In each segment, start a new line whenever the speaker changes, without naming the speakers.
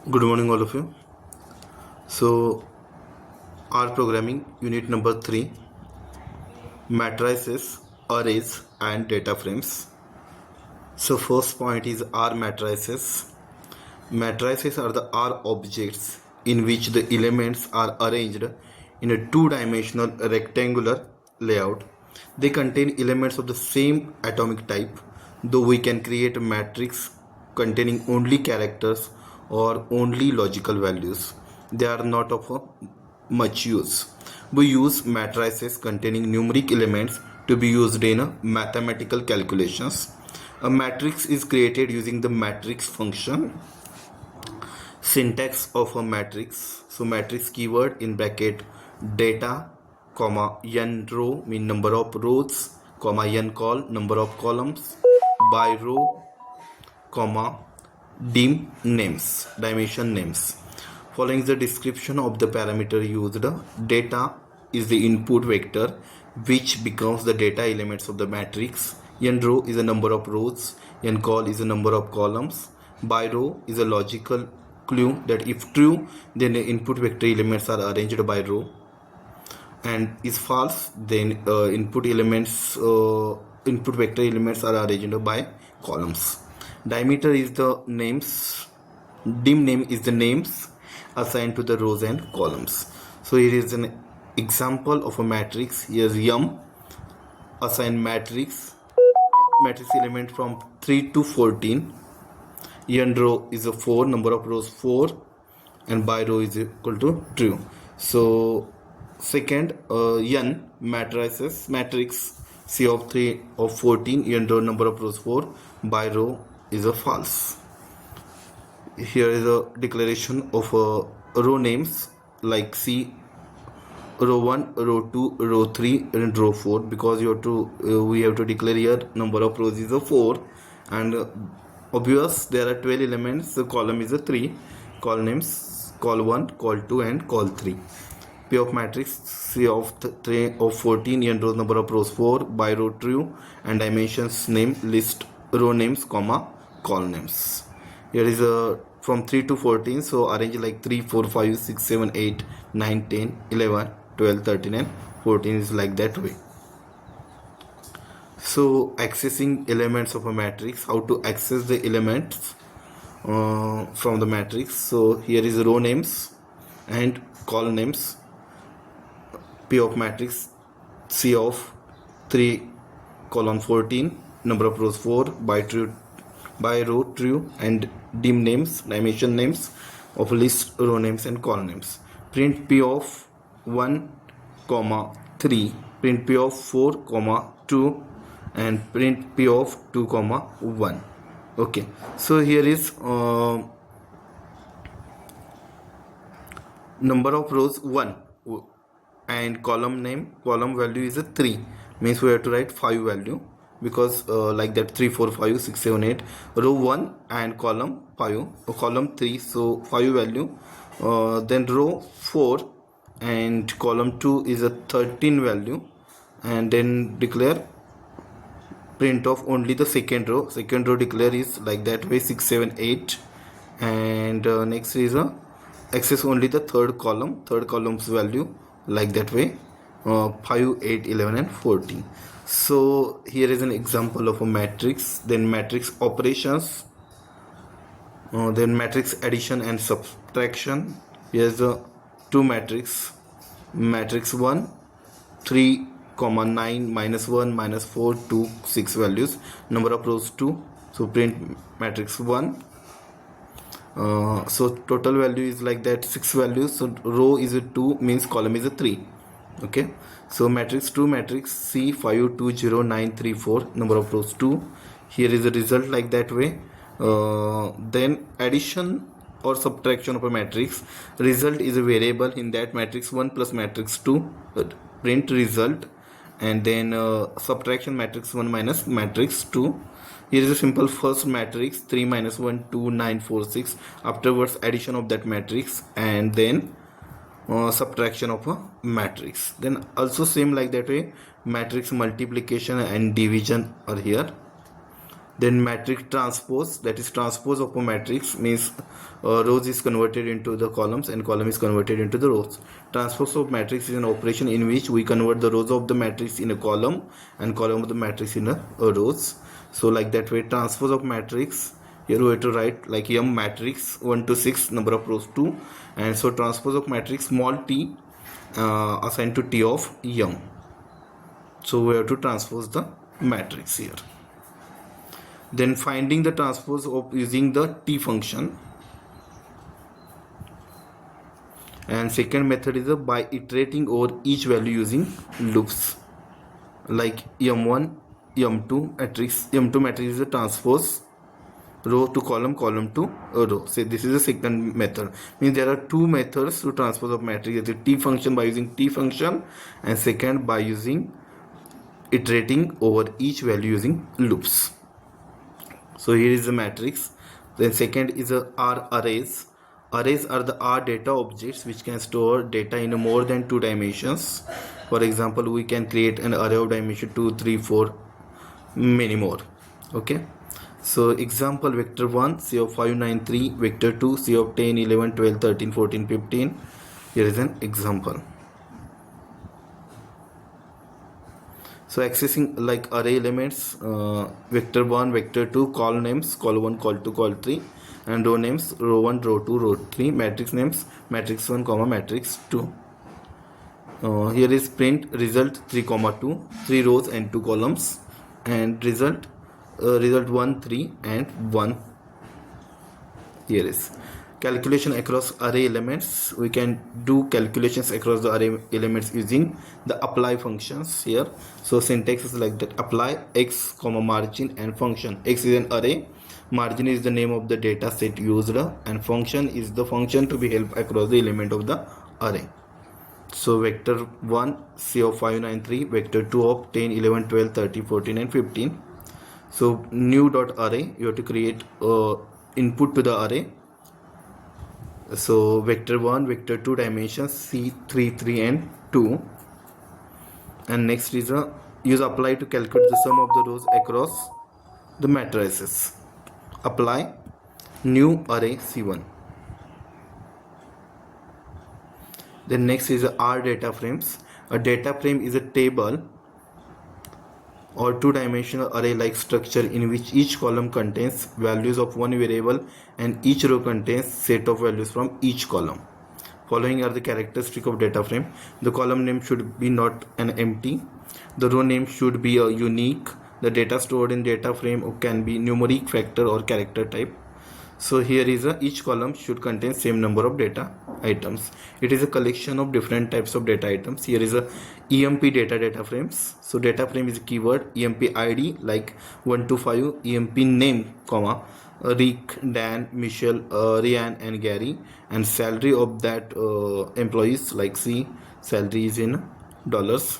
Good morning, all of you. So, R programming unit number 3, matrices, arrays, and data frames. So, first point is R matrices. Matrices are the R objects in which the elements are arranged in a two-dimensional rectangular layout. They contain elements of the same atomic type, though we can create a matrix containing only characters or only logical values. They are not of much use. We use matrices containing numeric elements to be used in mathematical calculations. A matrix is created using the matrix function. Syntax of a matrix. So matrix keyword in bracket data comma n row mean number of rows comma n col number of columns by row comma dim names dimension names. Following the description of the parameter used, data is the input vector which becomes the data elements of the matrix. N row is a number of rows, n col is a number of columns, by row is a logical clue that if true then the input vector elements are arranged by row, and is false then input vector elements are arranged by columns. Diameter is the names, dim name is the names assigned to the rows and columns. So here is an example of a matrix. Here's M, assign matrix element from 3 to 14. N row is a 4, number of rows 4, and by row is equal to true. So second, n matrix C of 3 of 14, n row number of rows 4, by row is a false. Here is a declaration of row names like C row 1, row 2, row 3, and row 4, because we have to declare here number of rows is a 4, and obvious there are 12 elements. The column is a 3. Call names call 1, call 2, and call 3. P of matrix C of 3 of 14, n rows number of rows 4, by row true, and dimensions name list row names comma call names. Here is a from 3 to 14, so arrange like 3 4 5 6 7 8 9 10 11 12 13 and 14 is like that way. So accessing elements of a matrix, how to access the elements from the matrix. So here is row names and call names. P of matrix C of 3 colon 14, number of rows 4, by row true, and dim names dimension names of list row names and call names. Print P of 1 comma 3, print P of 4 comma 2, and print P of 2 comma 1. Okay, so here is number of rows 1 and column value is a 3, means we have to write 5 value, because like that 3 4 5 6 7 8 row 1 and column 5 column 3, so 5 value. Then row 4 and column 2 is a 13 value, and then declare print of only the second row declare is like that way 6 7 8, and next is a access only the third column's value like that way 5 8 11 and 14. So here is an example of a matrix. Then matrix operations, then matrix addition and subtraction. Here's the two matrix 1 3 comma 9 minus 1 minus 4 2 6 values, number of rows 2, so print matrix 1. So total value is like that 6 values, so row is a 2 means column is a 3. Okay, so matrix 2 matrix C 5 2 0 9 3 4, number of rows 2. Here is the result like that way. Then addition or subtraction of a matrix, result is a variable in that matrix 1 plus matrix 2, print result, and then subtraction matrix 1 minus matrix 2. Here is a simple first matrix 3 minus 1 2 9 4 6, afterwards addition of that matrix, and then subtraction of a matrix. Then also same like that way matrix multiplication and division are here. Then matrix transpose, that is transpose of a matrix, means rows is converted into the columns and column is converted into the rows. Transpose of matrix is an operation in which we convert the rows of the matrix in a column and column of the matrix in a rows. So like that way, transpose of matrix, here we have to write like M matrix 1 to 6, number of rows 2, and so transpose of matrix small t assigned to T of M. So we have to transpose the matrix here. Then finding the transpose of using the T function. And second method is by iterating over each value using loops. Like M1, M2 matrix. M2 matrix is a transpose row to column, column to a row. So this is the second method. Means there are two methods to transpose of matrix. The T function by using T function, and second by using iterating over each value using loops. So here is the matrix. Then second is R arrays. Arrays are the R data objects which can store data in more than 2 dimensions. For example, we can create an array of dimension 2, 3, 4, many more. Okay. So example, vector 1, C of 5, 9, 3, vector 2, C of 10, 11, 12, 13, 14, 15. Here is an example. So accessing like array elements, vector 1, vector 2, call names, call 1, call 2, call 3, and row names, row 1, row 2, row 3, matrix names, matrix 1, comma, matrix 2. Here is print result 3, 2, 3 rows and 2 columns, and result 1, 3 and 1. Here is calculation across array elements. We can do calculations across the array elements using the apply functions here. So syntax is like that: apply x comma margin and function. X is an array, margin is the name of the data set used, and function is the function to be held across the element of the array. So vector 1, C of 5, 9, 3, vector 2 of 10, 11, 12, 13, 14 and 15. So new dot array, you have to create input to the array. So vector 1, vector 2 dimensions C, 3, 3 and 2. And next is use apply to calculate the sum of the rows across the matrices. Apply new array C1. Then next is R data frames. A data frame is a table or 2-dimensional array-like structure in which each column contains values of one variable and each row contains set of values from each column. Following are the characteristics of data frame. The column name should be not an empty. The row name should be a unique. The data stored in data frame can be numeric, factor or character type. So here is each column should contain same number of data items. It is a collection of different types of data items. Here is a EMP data frames. So data frame is a keyword, EMP ID like 1 to 5, EMP name, comma, Rick, Dan, Michelle, Ryan and Gary, and salary of that employees like C, salary is in dollars.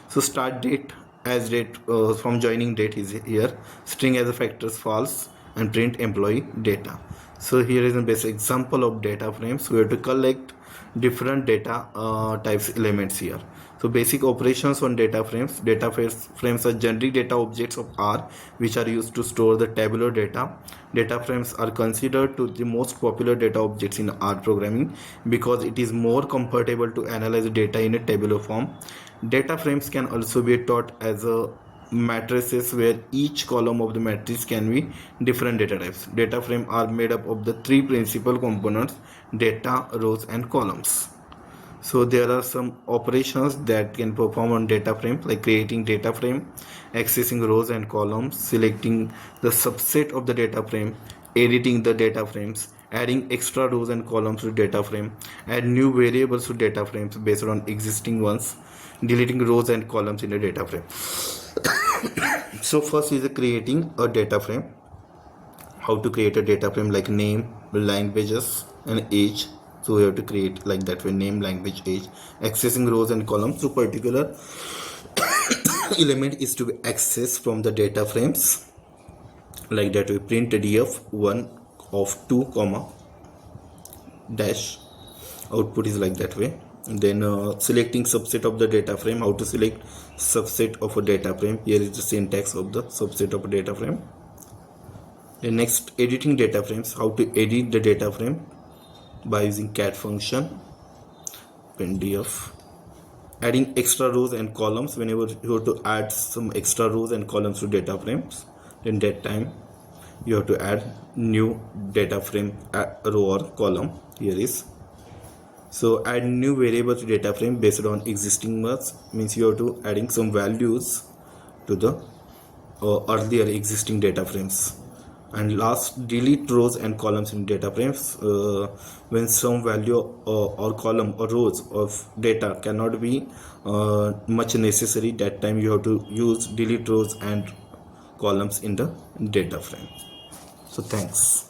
So start date as date from joining date is here. String as a factors false, and print employee data. So here is a basic example of data frames. We have to collect different data types elements here. So basic operations on data frames. Data frames are generic data objects of R which are used to store the tabular data. Data frames are considered to the most popular data objects in R programming because it is more comfortable to analyze data in a tabular form. Data frames can also be taught as a matrices where each column of the matrix can be different data types. Data frame are made up of the three principal components: data, rows and columns. So there are some operations that can perform on data frame, like creating data frame, accessing rows and columns, selecting the subset of the data frame, editing the data frames, adding extra rows and columns to data frame, add new variables to data frames based on existing ones, deleting rows and columns in the data frame. So first is creating a data frame. How to create a data frame, like name, languages and age. So we have to create like that way: name, language, age. Accessing rows and columns. So particular element is to be accessed from the data frames. Like that we print df1 of 2 comma dash. Output is like that way. Then selecting subset of the data frame. How to select subset of a data frame? Here is the syntax of the subset of a data frame. The next, editing data frames. How to edit the data frame by using cat function, pdf. Adding extra rows and columns. Whenever you have to add some extra rows and columns to data frames, in that time you have to add new data frame row or column. Here is, so add new variable to data frame based on existing ones, means you have to adding some values to the earlier existing data frames. And last, delete rows and columns in data frames. When some value or column or rows of data cannot be much necessary, that time you have to use delete rows and columns in the data frame. So thanks.